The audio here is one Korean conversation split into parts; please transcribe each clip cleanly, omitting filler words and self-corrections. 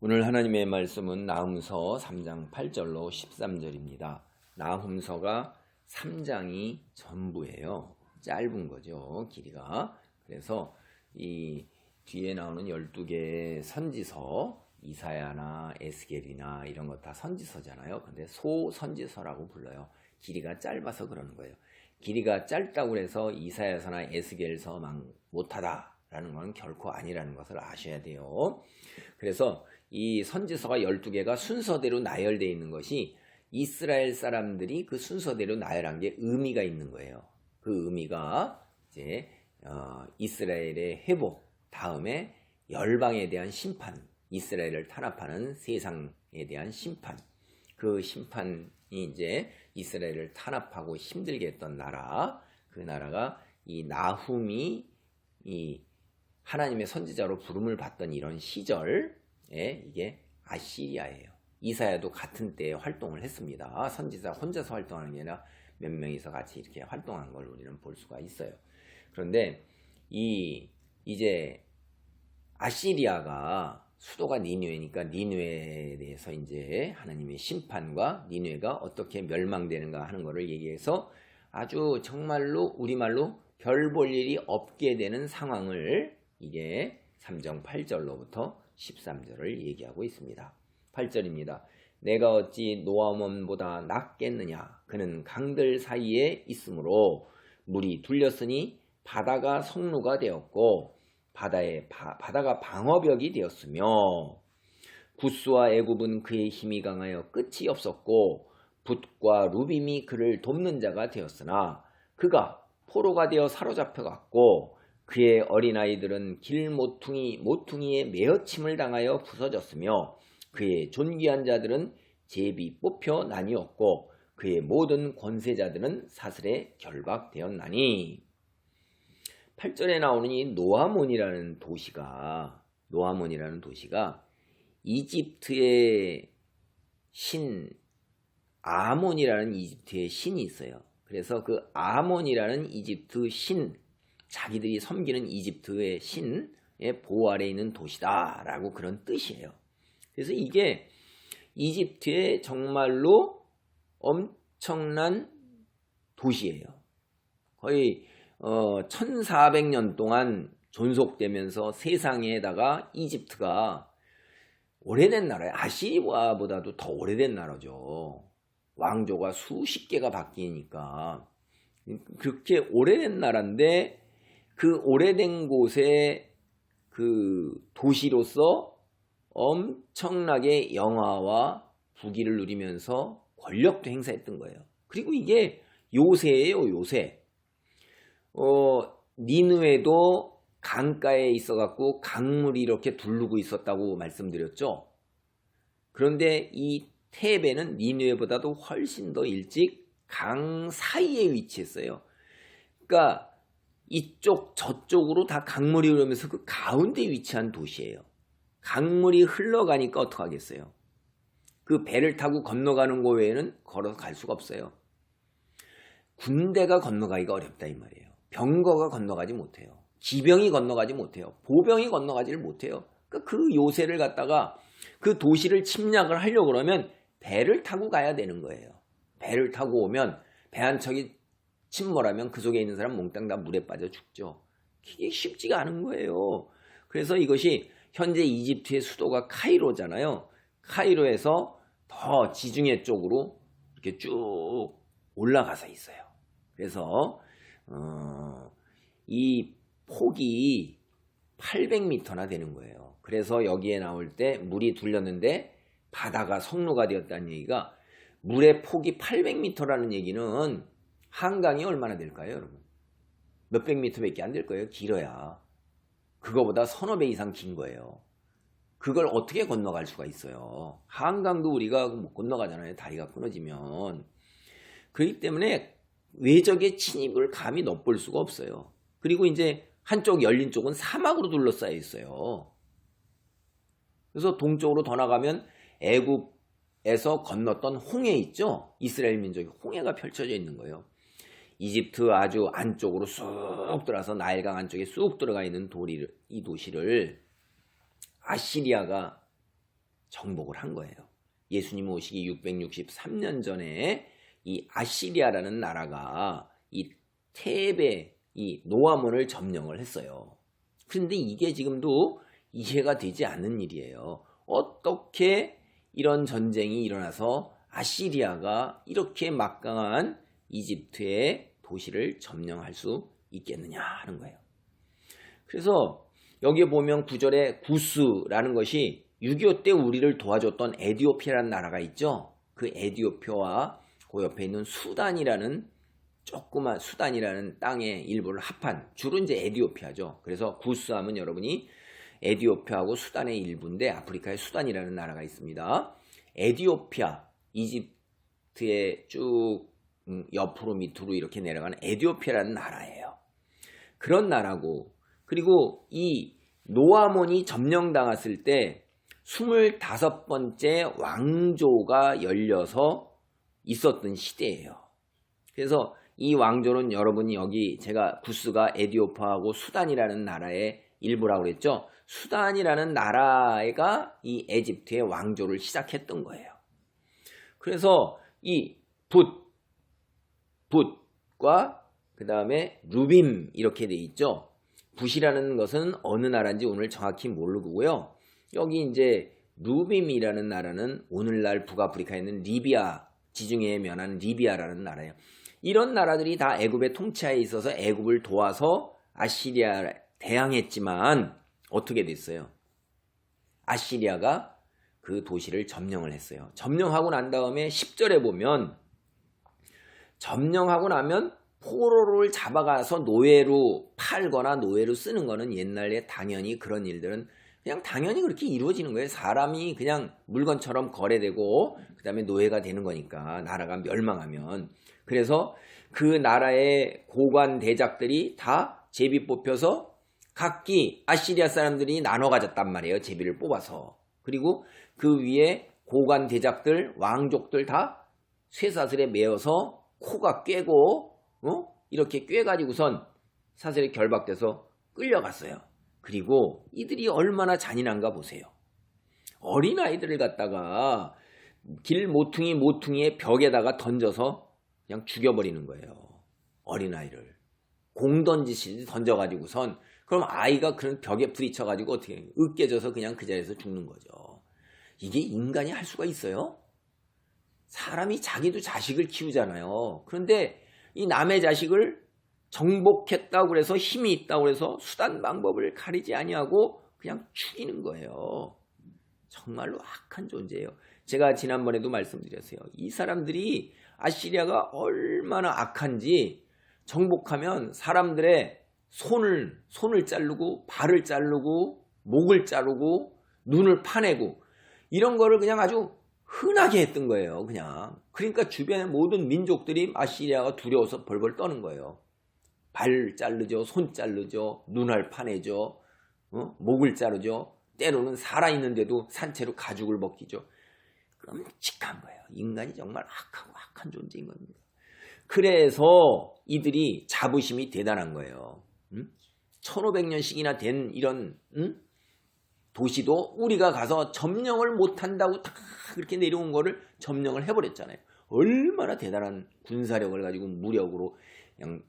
오늘 하나님의 말씀은 나훔서 3장 8절로 13절입니다. 나훔서가 3장이 전부예요. 짧은 거죠, 길이가. 그래서 이 뒤에 나오는 12개의 선지서, 이사야나 에스겔이나 이런 거 다 선지서잖아요. 근데 소선지서라고 불러요. 길이가 짧아서 그러는 거예요. 길이가 짧다고 해서 이사야서나 에스겔서만 못하다라는 건 결코 아니라는 것을 아셔야 돼요. 그래서 이 선지서가 12개가 순서대로 나열되어 있는 것이 이스라엘 사람들이 그 순서대로 나열한 게 의미가 있는 거예요. 그 의미가 이제 이스라엘의 회복, 다음에 열방에 대한 심판, 이스라엘을 탄압하는 세상에 대한 심판, 그 심판이 이제 이스라엘을 탄압하고 힘들게 했던 나라, 그 나라가 이 나훔이 이 하나님의 선지자로 부름을 받던 이런 시절에 이게 아시리아예요. 이사야도 같은 때에 활동을 했습니다. 선지자 혼자서 활동하는 게 아니라 몇 명이서 같이 이렇게 활동한 걸 우리는 볼 수가 있어요. 그런데 이제 아시리아가 수도가 니느웨니까 니느웨에 대해서 이제 하나님의 심판과 니느웨가 어떻게 멸망되는가 하는 것을 얘기해서 아주 정말로 우리말로 별 볼 일이 없게 되는 상황을 이게 3장 8절로부터 13절을 얘기하고 있습니다. 8절입니다. 내가 어찌 노아몬보다 낫겠느냐. 그는 강들 사이에 있으므로 물이 둘렸으니 바다가 성루가 되었고 바다가 방어벽이 되었으며 구스와 애굽은 그의 힘이 강하여 끝이 없었고 붓과 루빔이 그를 돕는 자가 되었으나 그가 포로가 되어 사로잡혀갔고 그의 어린아이들은 길 모퉁이에 메어침을 당하여 부서졌으며 그의 존귀한 자들은 제비 뽑혀 나뉘었고 그의 모든 권세자들은 사슬에 결박되었나니. 8절에 나오는 이 노아몬이라는 도시가 이집트의 신 아몬이라는 이집트의 신이 있어요. 그래서 그 아몬이라는 이집트 신, 자기들이 섬기는 이집트의 신의 보호 아래에 있는 도시다라고 그런 뜻이에요. 그래서 이게 이집트의 정말로 엄청난 도시예요. 거의 1400년 동안 존속되면서 세상에다가 이집트가 오래된 나라예요. 아시리아보다도 더 오래된 나라죠. 왕조가 수십 개가 바뀌니까 그렇게 오래된 나라인데 그 오래된 곳에 그 도시로서 엄청나게 영화와 부귀를 누리면서 권력도 행사했던 거예요. 그리고 이게 요새예요, 요새. 니느웨도 강가에 있어갖고 강물이 이렇게 두르고 있었다고 말씀드렸죠. 그런데 이 테베는 니느웨보다도 훨씬 더 일찍 강 사이에 위치했어요. 그러니까 이쪽 저쪽으로 다 강물이 흐르면서 그 가운데 위치한 도시예요. 강물이 흘러가니까 어떡하겠어요. 그 배를 타고 건너가는 거 외에는 걸어서 갈 수가 없어요. 군대가 건너가기가 어렵다 이 말이에요. 병거가 건너가지 못해요. 기병이 건너가지 못해요. 보병이 건너가지를 못해요. 그러니까 그 요새를 갖다가 그 도시를 침략을 하려고 그러면 배를 타고 가야 되는 거예요. 배를 타고 오면 배 한 척이 침몰하면 그 속에 있는 사람 몽땅 다 물에 빠져 죽죠. 이게 쉽지가 않은 거예요. 그래서 이것이 현재 이집트의 수도가 카이로잖아요. 카이로에서 더 지중해 쪽으로 이렇게 쭉 올라가서 있어요. 그래서 이 폭이 800m나 되는 거예요. 그래서 여기에 나올 때 물이 둘렸는데 바다가 성루가 되었다는 얘기가 물의 폭이 800m라는 얘기는 한강이 얼마나 될까요, 여러분? 몇백 미터밖에 안 될 거예요, 길어야. 그거보다 서너 배 이상 긴 거예요. 그걸 어떻게 건너갈 수가 있어요? 한강도 우리가 못 건너가잖아요, 다리가 끊어지면. 그렇기 때문에 외적의 침입을 감히 엿볼 수가 없어요. 그리고 이제 한쪽 열린 쪽은 사막으로 둘러싸여 있어요. 그래서 동쪽으로 더 나가면 애굽에서 건넜던 홍해 있죠? 이스라엘 민족의 홍해가 펼쳐져 있는 거예요. 이집트 아주 안쪽으로 쑥 들어서 나일강 안쪽에 쑥 들어가 있는 이 도시를 아시리아가 정복을 한 거예요. 예수님 오시기 663년 전에 이 아시리아라는 나라가 이 테베 이 노아몬을 점령을 했어요. 그런데 이게 지금도 이해가 되지 않는 일이에요. 어떻게 이런 전쟁이 일어나서 아시리아가 이렇게 막강한 이집트의 도시를 점령할 수 있겠느냐 하는 거예요. 그래서 여기에 보면 9절에 구스라는 것이 6.25 때 우리를 도와줬던 에디오피아라는 나라가 있죠. 그 에디오피아와 그 옆에 있는 수단이라는 조그만 수단이라는 땅의 일부를 합한 주로 이제 에디오피아죠. 그래서 구스하면 여러분이 에디오피아하고 수단의 일부인데 아프리카에 수단이라는 나라가 있습니다. 에디오피아, 이집트의 쭉 옆으로 밑으로 이렇게 내려가는 에디오피아라는 나라예요. 그런 나라고 그리고 이 노아몬이 점령당했을 때 25번째 왕조가 열려서 있었던 시대예요. 그래서 이 왕조는 여러분이 여기 제가 구스가 에디오피아하고 수단이라는 나라의 일부라고 그랬죠. 수단이라는 나라가 이 에집트의 왕조를 시작했던 거예요. 그래서 이 붓과 그 다음에 루빔 이렇게 돼 있죠. 붓이라는 것은 어느 나라인지 오늘 정확히 모르고요. 여기 이제 루빔이라는 나라는 오늘날 북아프리카에 있는 리비아 지중해에 면한 리비아라는 나라예요. 이런 나라들이 다 애굽의 통치하에 있어서 애굽을 도와서 아시리아에 대항했지만 어떻게 됐어요? 아시리아가 그 도시를 점령을 했어요. 점령하고 난 다음에 10절에 보면 점령하고 나면 포로를 잡아가서 노예로 팔거나 노예로 쓰는 거는 옛날에 당연히 그런 일들은 그냥 당연히 그렇게 이루어지는 거예요. 사람이 그냥 물건처럼 거래되고 그 다음에 노예가 되는 거니까 나라가 멸망하면. 그래서 그 나라의 고관 대작들이 다 제비 뽑혀서 각기 아시리아 사람들이 나눠 가졌단 말이에요. 제비를 뽑아서. 그리고 그 위에 고관 대작들, 왕족들 다 쇠사슬에 매어서 코가 꿰고 이렇게 꿰가지고선 사슬에 결박돼서 끌려갔어요. 그리고 이들이 얼마나 잔인한가 보세요. 어린아이들을 갖다가 길 모퉁이의 벽에다가 던져서 그냥 죽여버리는 거예요. 어린아이를. 공 던지시듯이 던져가지고선 그럼 아이가 그런 벽에 부딪혀가지고 어떻게 으깨져서 그냥 그 자리에서 죽는 거죠. 이게 인간이 할 수가 있어요? 사람이 자기도 자식을 키우잖아요. 그런데 이 남의 자식을 정복했다고 그래서 힘이 있다고 그래서 수단 방법을 가리지 아니하고 그냥 죽이는 거예요. 정말로 악한 존재예요. 제가 지난번에도 말씀드렸어요. 이 사람들이 아시리아가 얼마나 악한지 정복하면 사람들의 손을 자르고 발을 자르고 목을 자르고 눈을 파내고 이런 거를 그냥 아주 흔하게 했던 거예요. 그냥. 그러니까 주변의 모든 민족들이 아시리아가 두려워서 벌벌 떠는 거예요. 발 자르죠. 손 자르죠. 눈알 파내죠. 목을 자르죠. 때로는 살아있는데도 산채로 가죽을 벗기죠. 끔찍한 거예요. 인간이 정말 악하고 악한 존재인 겁니다. 그래서 이들이 자부심이 대단한 거예요. 1500년씩이나 된 이런 도시도 우리가 가서 점령을 못한다고 다 그렇게 내려온 거를 점령을 해버렸잖아요. 얼마나 대단한 군사력을 가지고 무력으로 그냥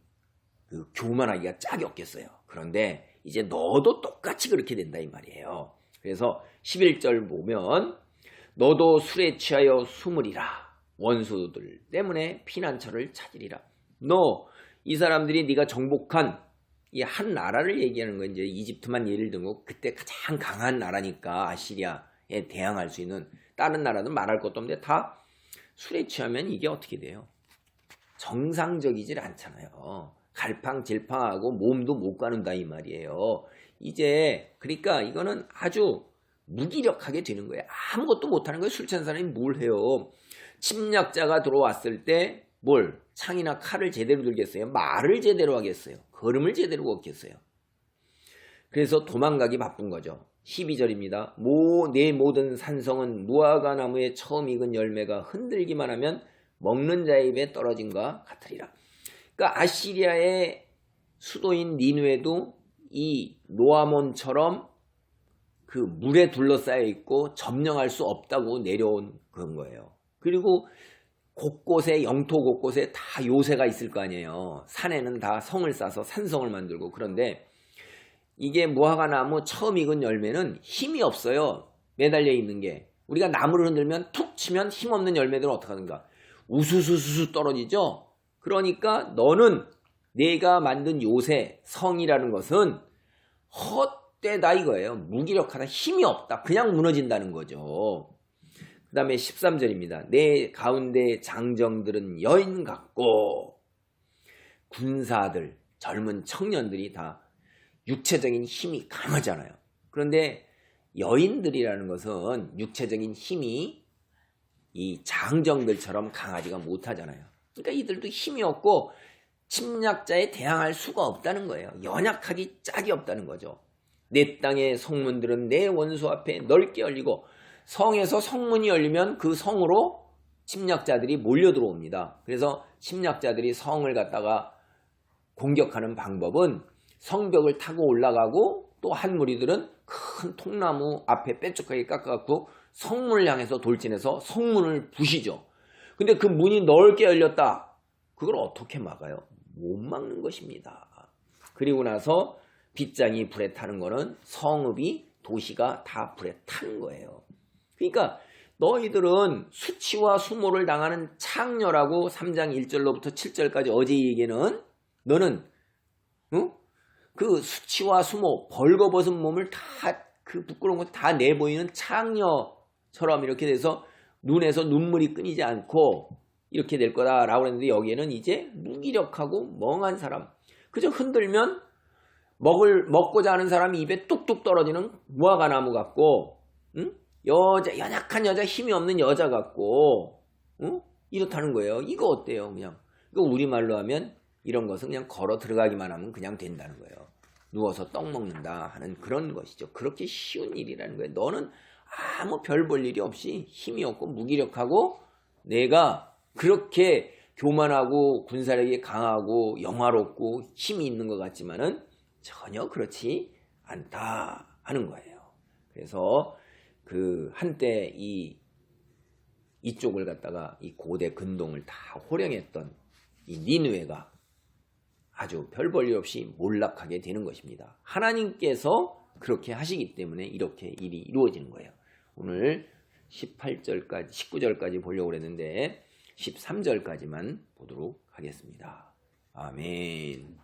그 교만하기가 짝이 없겠어요. 그런데 이제 너도 똑같이 그렇게 된다 이 말이에요. 그래서 11절 보면 너도 술에 취하여 숨으리라. 원수들 때문에 피난처를 찾으리라. 너 이 사람들이 네가 정복한 이 한 나라를 얘기하는 건 이제 이집트만 예를 들고 그때 가장 강한 나라니까 아시리아에 대항할 수 있는 다른 나라는 말할 것도 없는데 다 술에 취하면 이게 어떻게 돼요? 정상적이질 않잖아요. 갈팡질팡하고 몸도 못 가는다 이 말이에요. 이제 그러니까 이거는 아주 무기력하게 되는 거예요. 아무것도 못하는 거예요. 술 취한 사람이 뭘 해요. 침략자가 들어왔을 때 뭘 창이나 칼을 제대로 들겠어요? 말을 제대로 하겠어요? 걸음을 제대로 걷겠어요? 그래서 도망가기 바쁜 거죠. 12절입니다. 내 모든 산성은 무화과 나무에 처음 익은 열매가 흔들기만 하면 먹는 자의 입에 떨어진과 같으리라. 그러니까 아시리아의 수도인 니누에도 이 노아몬처럼 그 물에 둘러싸여 있고 점령할 수 없다고 내려온 그런 거예요. 그리고 곳곳에 영토 곳곳에 다 요새가 있을 거 아니에요. 산에는 다 성을 쌓아서 산성을 만들고. 그런데 이게 무화과나무 처음 익은 열매는 힘이 없어요. 매달려 있는 게. 우리가 나무를 흔들면 툭 치면 힘없는 열매들은 어떻게 하는가? 우수수수수 떨어지죠. 그러니까 너는 내가 만든 요새 성이라는 것은 헛되다 이거예요. 무기력하다, 힘이 없다, 그냥 무너진다는 거죠. 그 다음에 13절입니다. 내 가운데 장정들은 여인 같고 군사들, 젊은 청년들이 다 육체적인 힘이 강하잖아요. 그런데 여인들이라는 것은 육체적인 힘이 이 장정들처럼 강하지가 못하잖아요. 그러니까 이들도 힘이 없고 침략자에 대항할 수가 없다는 거예요. 연약하기 짝이 없다는 거죠. 내 땅의 성문들은 내 원수 앞에 넓게 열리고 성에서 성문이 열리면 그 성으로 침략자들이 몰려 들어옵니다. 그래서 침략자들이 성을 갖다가 공격하는 방법은 성벽을 타고 올라가고 또 한 무리들은 큰 통나무 앞에 뾰족하게 깎아갖고 성문을 향해서 돌진해서 성문을 부시죠. 근데 그 문이 넓게 열렸다. 그걸 어떻게 막아요? 못 막는 것입니다. 그리고 나서 빗장이 불에 타는 거는 성읍이 도시가 다 불에 타는 거예요. 그러니까 너희들은 수치와 수모를 당하는 창녀라고 3장 1절로부터 7절까지 어제 얘기는 너는 그 수치와 수모, 벌거벗은 몸을 다 그 부끄러운 거 다 내보이는 창녀처럼 이렇게 돼서 눈에서 눈물이 끊이지 않고 이렇게 될 거다라고 했는데 여기에는 이제 무기력하고 멍한 사람, 그저 흔들면 먹고자 하는 사람이 입에 뚝뚝 떨어지는 무화과나무 같고, 연약한 여자, 힘이 없는 여자 같고, 이렇다는 거예요. 이거 어때요? 그냥 이거 우리말로 하면 이런 것은 그냥 걸어 들어가기만 하면 그냥 된다는 거예요. 누워서 떡 먹는다 하는 그런 것이죠. 그렇게 쉬운 일이라는 거예요. 너는 아무 별 볼 일이 없이 힘이 없고 무기력하고 내가 그렇게 교만하고 군사력이 강하고 영화롭고 힘이 있는 것 같지만은 전혀 그렇지 않다 하는 거예요. 그래서 그 한때 이쪽을 갖다가 이 고대 근동을 다 호령했던 이 니느웨가 아주 별 볼 일 없이 몰락하게 되는 것입니다. 하나님께서 그렇게 하시기 때문에 이렇게 일이 이루어지는 거예요. 오늘 18절까지 19절까지 보려고 했는데 13절까지만 보도록 하겠습니다. 아멘.